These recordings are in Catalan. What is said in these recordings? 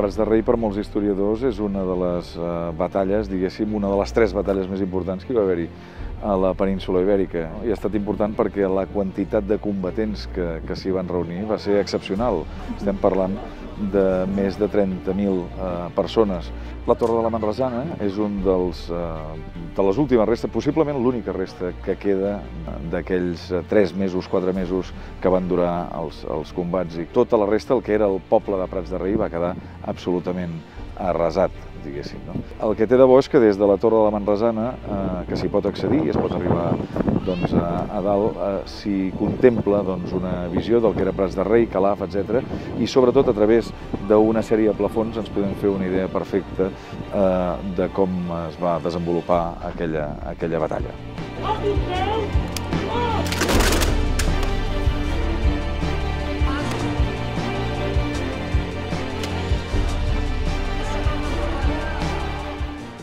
Prats de Rei per molts historiadors és una de les batalles, diguéssim, una de les 3 batalles més importants que hi va haver-hi a la península Ibèrica. I ha estat important perquè la quantitat de combatents que s'hi van reunir va ser excepcional. Estem parlant de més de 30.000 persones. La Torre de la Manresana és un de les últimes restes, possiblement l'única resta que queda d'aquells 3 mesos, 4 mesos que van durar els combats. I tota la resta, el que era el poble de Prats de Rei, va quedar absolutament arrasat, diguéssim. El que té de bo és que des de la Torre de la Manresana, que s'hi pot accedir i es pot arribar a dalt, s'hi contempla una visió del que era Prats de Rei, Calaf, etc. I sobretot a través d'una sèrie de plafons ens podem fer una idea perfecta de com es va desenvolupar aquella batalla.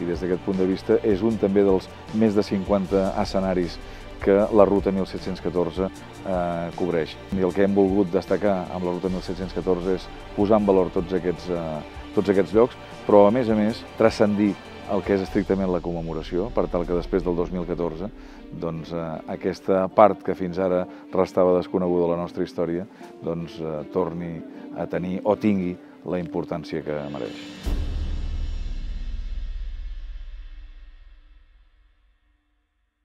I des d'aquest punt de vista és un també dels més de 50 escenaris que la Ruta 1714 cobreix. I el que hem volgut destacar amb la Ruta 1714 és posar en valor tots aquests llocs, però a més transcendir el que és estrictament la commemoració, per tal que després del 2014 aquesta part que fins ara restava desconeguda a la nostra història torni a tenir o tingui la importància que mereix.